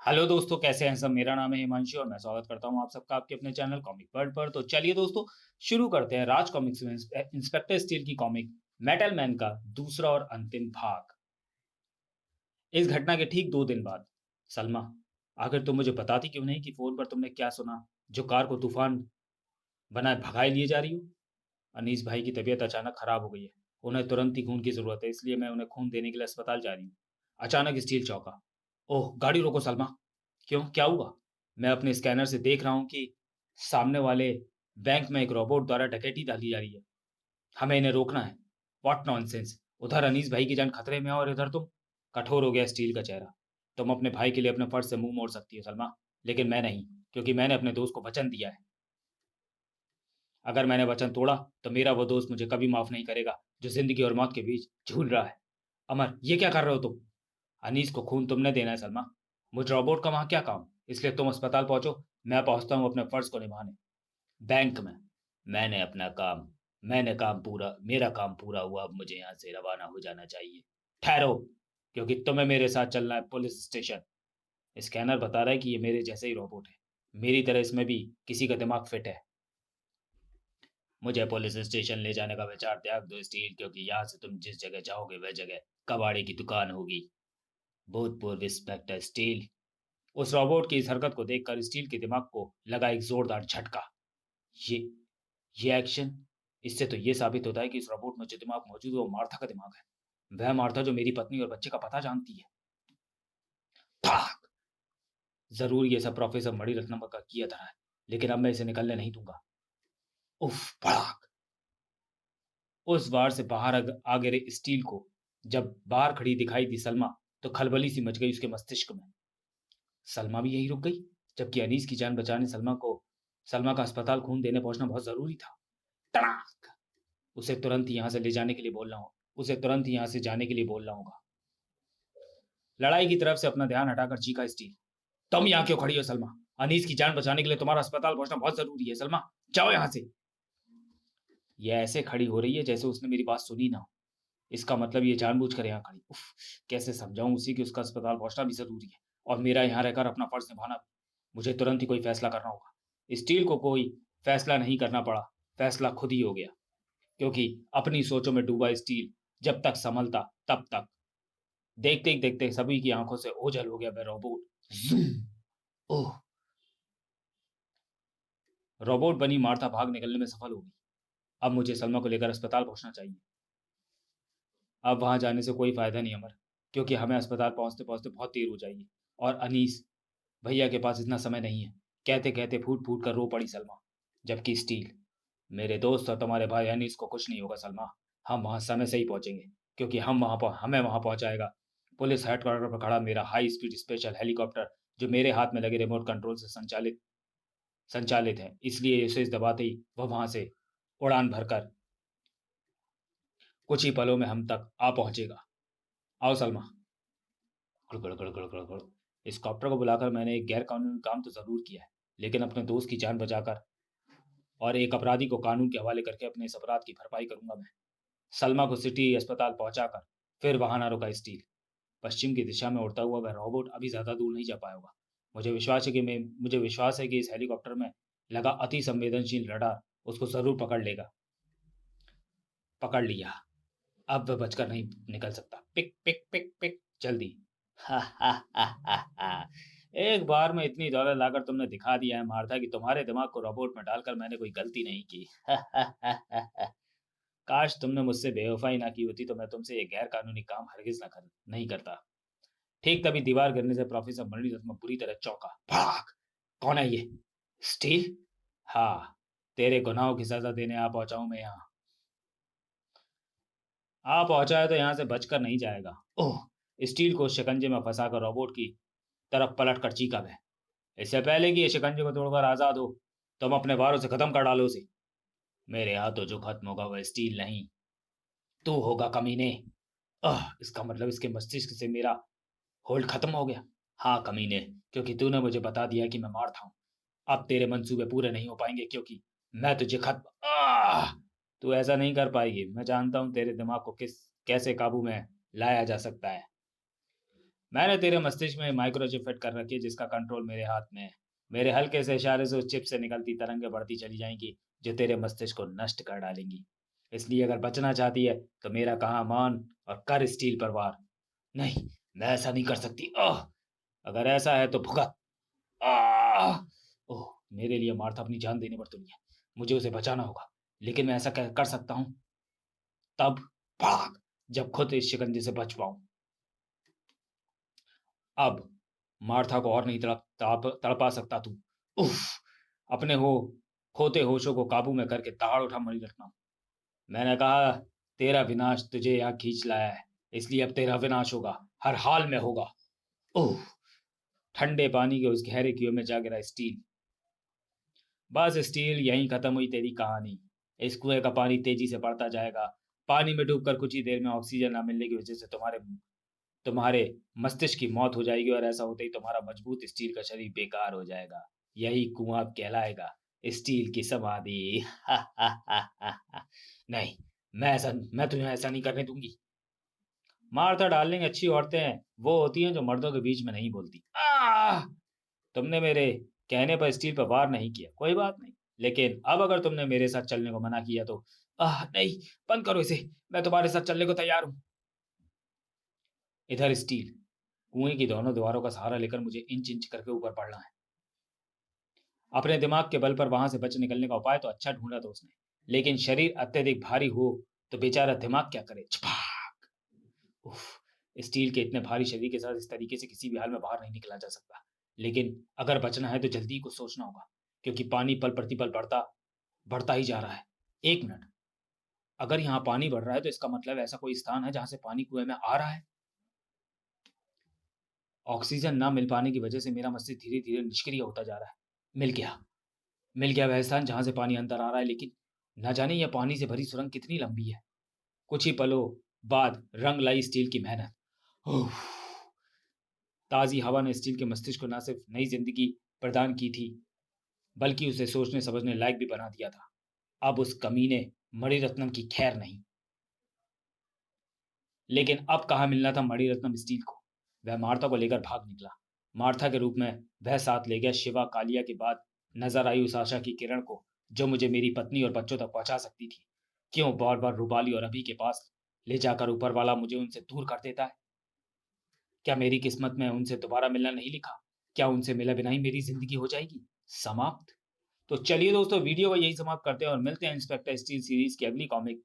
Hello दोस्तों, कैसे हैं सब? मेरा नाम है हिमांशु और मैं स्वागत करता हूं आप सबका आपके अपने चैनल कॉमिक वर्ल्ड पर। तो चलिए दोस्तों, शुरू करते हैं राज कॉमिक्स में इंस्पेक्टर स्टील की कॉमिक मेटल मैन का दूसरा और अंतिम भाग। इस घटना के ठीक 2 दिन बाद। सलमा, आखिर तुम मुझे बताती क्यों नहीं कि फोन पर तुमने क्या सुना जो कार को तूफान बनाए भगाए लिए जा रही हो? अनीस भाई की तबीयत अचानक खराब हो गई है। उन्हें तुरंत ही खून की जरूरत है, इसलिए मैं उन्हें खून देने के लिए अस्पताल जा रही हूँ। अचानक स्टील चौंका। ओह, गाड़ी रोको सलमा। क्यों, क्या हुआ? मैं अपने स्कैनर से देख रहा हूँ कि सामने वाले बैंक में एक रोबोट द्वारा डकैती डाली जा रही है। हमें इन्हें रोकना है। What nonsense! उधर अनीस भाई की जान खतरे में है और इधर तुम। कठोर हो गया स्टील का चेहरा। तुम अपने भाई के लिए अपने फर्ज से मुंह मोड़ सकती हो सलमा, लेकिन मैं नहीं, क्योंकि मैंने अपने दोस्त को वचन दिया है। अगर मैंने वचन तोड़ा तो मेरा वो दोस्त मुझे कभी माफ नहीं करेगा, जो जिंदगी और मौत के बीच झूल रहा है। अमर, ये क्या कर रहे हो तुम? अनीस को खून तुमने देना है सलमा। मुझ रोबोट का वहां क्या काम? इसलिए तुम अस्पताल पहुंचो, मैं पहुंचता हूं अपने फर्ज को निभाने। बैंक में मैंने अपना काम मैंने काम पूरा मेरा काम पूरा हुआ, अब मुझे यहाँ से रवाना हो जाना चाहिए। ठहरो, क्योंकि तुम्हें मेरे साथ चलना है पुलिस स्टेशन। स्कैनर बता रहा है कि ये मेरे जैसे ही रोबोट है। मेरी तरह इसमें भी किसी का दिमाग फिट है। मुझे पुलिस स्टेशन ले जाने का विचार त्याग दो स्टील, क्योंकि यहाँ से तुम जिस जगह जाओगे वह जगह कबाड़े की दुकान होगी। भूतपूर्व इंस्पेक्टर स्टील। उस रोबोट की इस हरकत को देखकर स्टील के दिमाग को लगा एक जोरदार झटका। ये ये एक्शन, इससे तो ये साबित होता है कि इस रोबोट में जो दिमाग मौजूद है वो मार्था का दिमाग है। वह मार्था जो मेरी पत्नी और बच्चे का पता जानती है। भाग! जरूर ये सब प्रोफेसर मणिरत्नम का किया धरा है, लेकिन अब मैं इसे निकलने नहीं दूंगा। उफ! भड़ाक! उस बार से बाहर आ गिरे स्टील को जब बाहर खड़ी दिखाई दी सलमा, तो खलबली सी मच गई उसके मस्तिष्क में। सलमा भी यहीं रुक गई, जबकि अनीस की जान बचाने सलमा का अस्पताल खून देने पहुंचना बहुत जरूरी था। तड़ाक! उसे तुरंत ही यहाँ से ले जाने के लिए बोलना हो उसे तुरंत ही यहाँ से जाने के लिए बोलना होगा। लड़ाई की तरफ से अपना ध्यान हटाकर चीखा स्टील। तुम यहाँ क्यों खड़ी हो सलमा? अनीस की जान बचाने के लिए तुम्हारा अस्पताल पहुंचना बहुत जरूरी है सलमा। जाओ यहाँ से। यह ऐसे खड़ी हो रही है जैसे उसने मेरी बात सुनी ना हो। इसका मतलब ये जानबूझकर यहाँ खड़ी। उफ! कैसे समझाऊं उसे कि उसका अस्पताल पहुंचना भी जरूरी है और मेरा यहाँ रहकर अपना फर्ज निभाना भी। मुझे तुरंत ही कोई फैसला करना होगा। स्टील को कोई फैसला नहीं करना पड़ा। फैसला खुद ही हो गया, क्योंकि अपनी सोचों में डूबा स्टील जब तक संभलता तब तक। देखते ही देखते सभी की आंखों से ओझल हो गया वह रोबोट। ज़ूम! ओह! रोबोट बनी मार्था भाग निकलने में सफल होगी। अब मुझे सलमा को लेकर अस्पताल पहुंचना चाहिए। अब वहां जाने से कोई फायदा नहीं अमर, क्योंकि हमें अस्पताल पहुंचते पहुंचते बहुत देर हो जाएगी। और अनीस भैया के पास इतना समय नहीं है। कहते कहते फूट फूट कर रो पड़ी सलमा। जबकि स्टील, मेरे दोस्त और तुम्हारे भाई अनीस को कुछ नहीं होगा सलमा। हम वहां समय से ही पहुंचेंगे, क्योंकि हमें वहां पहुंचाएगा पुलिस हेडक्वार्टर पर खड़ा मेरा हाई स्पीड स्पेशल हेलीकॉप्टर, जो मेरे हाथ में लगे रिमोट कंट्रोल से संचालित संचालित है। इसलिए स्विच दबाते ही वह वहां से उड़ान भरकर कुछ ही पलों में हम तक आ पहुंचेगा। आओ सलमा। गड़गड़ गड़गड़ गड़गड़। इस कॉप्टर को बुलाकर मैंने एक गैर कानूनी काम तो जरूर किया है, लेकिन अपने दोस्त की जान बचाकर और एक अपराधी को कानून के हवाले करके अपने इस अपराध की भरपाई करूंगा मैं। सलमा को सिटी अस्पताल पहुंचाकर फिर वहां ना रुका स्टील। पश्चिम की दिशा में उड़ता हुआ वह रोबोट अभी ज्यादा दूर नहीं जा पाया होगा। मुझे विश्वास है कि इस हेलीकॉप्टर में लगा अति संवेदनशील रडार उसको जरूर पकड़ लेगा। पकड़ लिया। अब वह बचकर नहीं निकल सकता। पिक पिक पिक पिक, जल्दी। हा हा हा हा हा। एक बार में इतनी दौलत लाकर तुमने दिखा दिया है मार्था कि तुम्हारे दिमाग को रोबोट में डालकर मैंने कोई गलती नहीं की। हा हा हा हा हा। काश तुमने मुझसे बेवफाई ना की होती तो मैं तुमसे ये गैर कानूनी काम हरगिज नहीं करता। ठीक तभी दीवार गिरने से प्रोफेसर मणिरत्न बुरी तरह चौंका। भाग! कौन है ये? स्टील? हाँ, तेरे गुनाहों की सजा देने आ पहुंचा हूं मैं यहाँ। आ पहुंचा है तो यहाँ से बचकर नहीं जाएगा। ओह! स्टील को शिकंजे में फंसाकर रोबोट की तरफ पलट कर चीखा वह। इससे पहले कि ये शिकंजे को तोड़कर आजाद हो, तुम अपने वारों से खत्म कर डालो उसे। मेरे हाथों जो खत्म होगा वह स्टील नहीं, तू होगा कमीने। इसका मतलब इसके मस्तिष्क से मेरा होल्ड खत्म हो गया। हाँ कमीने, क्योंकि तूने मुझे बता दिया कि मैं मार्था हूँ। अब तेरे मंसूबे पूरे नहीं हो पाएंगे, क्योंकि मैं तुझे खत्म तू ऐसा नहीं कर पाएगी। मैं जानता हूँ तेरे दिमाग को किस कैसे काबू में लाया जा सकता है। मैंने तेरे मस्तिष्क में माइक्रोचिप फिट कर रखी है जिसका कंट्रोल मेरे हाथ में है। मेरे हल्के से इशारे से उस चिप से निकलती तरंगें बढ़ती चली जाएंगी जो तेरे मस्तिष्क को नष्ट कर डालेंगी। इसलिए अगर बचना चाहती है तो मेरा कहा मान और कर स्टील पर वार। नहीं, मैं ऐसा नहीं कर सकती। अगर ऐसा है तो भुगत। आह! ओह! मेरे लिए मार्था अपनी जान देने पर तुली है। मुझे उसे बचाना होगा, लेकिन मैं ऐसा कै कर सकता हूँ तब, भाग! जब खुद इस शिकंजे से बच पाऊँ। अब मार्था को और नहीं तड़पा सकता तू। उफ़! अपने खोते होशों को काबू में करके दहाड़ उठा मणिरत्नम। मैंने कहा, तेरा विनाश तुझे यहाँ खींच लाया है, इसलिए अब तेरा विनाश होगा, हर हाल में होगा। ओह! ठंडे पानी के उस गहरे कुएं में जा गिरा स्टील। बस स्टील, यहीं खत्म हुई तेरी कहानी। इस कुएं का पानी तेजी से बढ़ता जाएगा। पानी में डूबकर कुछ ही देर में ऑक्सीजन ना मिलने की वजह से तुम्हारे मस्तिष्क की मौत हो जाएगी और ऐसा होते ही तुम्हारा मजबूत स्टील का शरीर बेकार हो जाएगा। यही कुआं अब कहलाएगा स्टील की समाधि। नहीं, मैं तुम्हें ऐसा नहीं करने दूंगी। मार्था डार्लिंग, अच्छी औरतें वो होती हैं जो मर्दों के बीच में नहीं बोलती। तुमने मेरे कहने पर स्टील पर वार नहीं किया, कोई बात नहीं। लेकिन अब अगर तुमने मेरे साथ चलने को मना किया तो नहीं, बंद करो इसे। मैं तुम्हारे साथ चलने को तैयार हूँ। इधर स्टील, कुएं की दोनों दीवारों का सहारा लेकर मुझे इंच इंच करके ऊपर बढ़ना है। अपने दिमाग के बल पर वहां से बच निकलने का उपाय तो अच्छा ढूंढा था उसने, लेकिन शरीर अत्यधिक भारी हो तो बेचारा दिमाग क्या करे। छपाक! उफ! स्टील के इतने भारी शरीर के साथ इस तरीके से किसी भी हाल में बाहर नहीं निकला जा सकता। लेकिन अगर बचना है तो जल्दी ही कुछ सोचना होगा, क्योंकि पानी पल प्रतिपल बढ़ता ही जा रहा है। 1 मिनट, अगर यहाँ पानी बढ़ रहा है तो इसका मतलब ऐसा कोई स्थान है जहाँ से पानी कुएं में आ रहा है। ऑक्सीजन ना मिल पाने की वजह से मेरा मस्तिष्क धीरे-धीरे निष्क्रिय होता जा रहा है। मिल गया, मिल गया वह स्थान जहाँ से पानी अंदर आ रहा है, लेकिन न जाने यह पानी से भरी सुरंग कितनी लंबी है। कुछ ही पलों बाद रंग लाई स्टील की मेहनत। उफ़! ताज़ी हवा ने स्टील के मस्तिष्क को न सिर्फ नई ज़िंदगी प्रदान की थी, बल्कि उसे सोचने-समझने लायक भी बना दिया था। अब उस कमीने मणिरत्नम की खैर नहीं। लेकिन अब कहाँ मिलना था मणिरत्नम स्टील को। वह मार्था को लेकर भाग निकला। मार्था के रूप में वह साथ ले गया शिवा कालिया के बाद नजर आई उस आशा की किरण को, जो मुझे मेरी पत्नी और बच्चों तक पहुंचा सकती थी। क्यों बार बार रूपाली और अभी के पास ले जाकर ऊपर वाला मुझे उनसे दूर कर देता है? क्या मेरी किस्मत में उनसे दोबारा मिलना नहीं लिखा? क्या उनसे मिले बिना ही मेरी जिंदगी हो जाएगी समाप्त? तो चलिए दोस्तों, वीडियो को यही समाप्त करते हैं और मिलते हैं इंस्पेक्टर स्टील सीरीज की अगली कॉमिक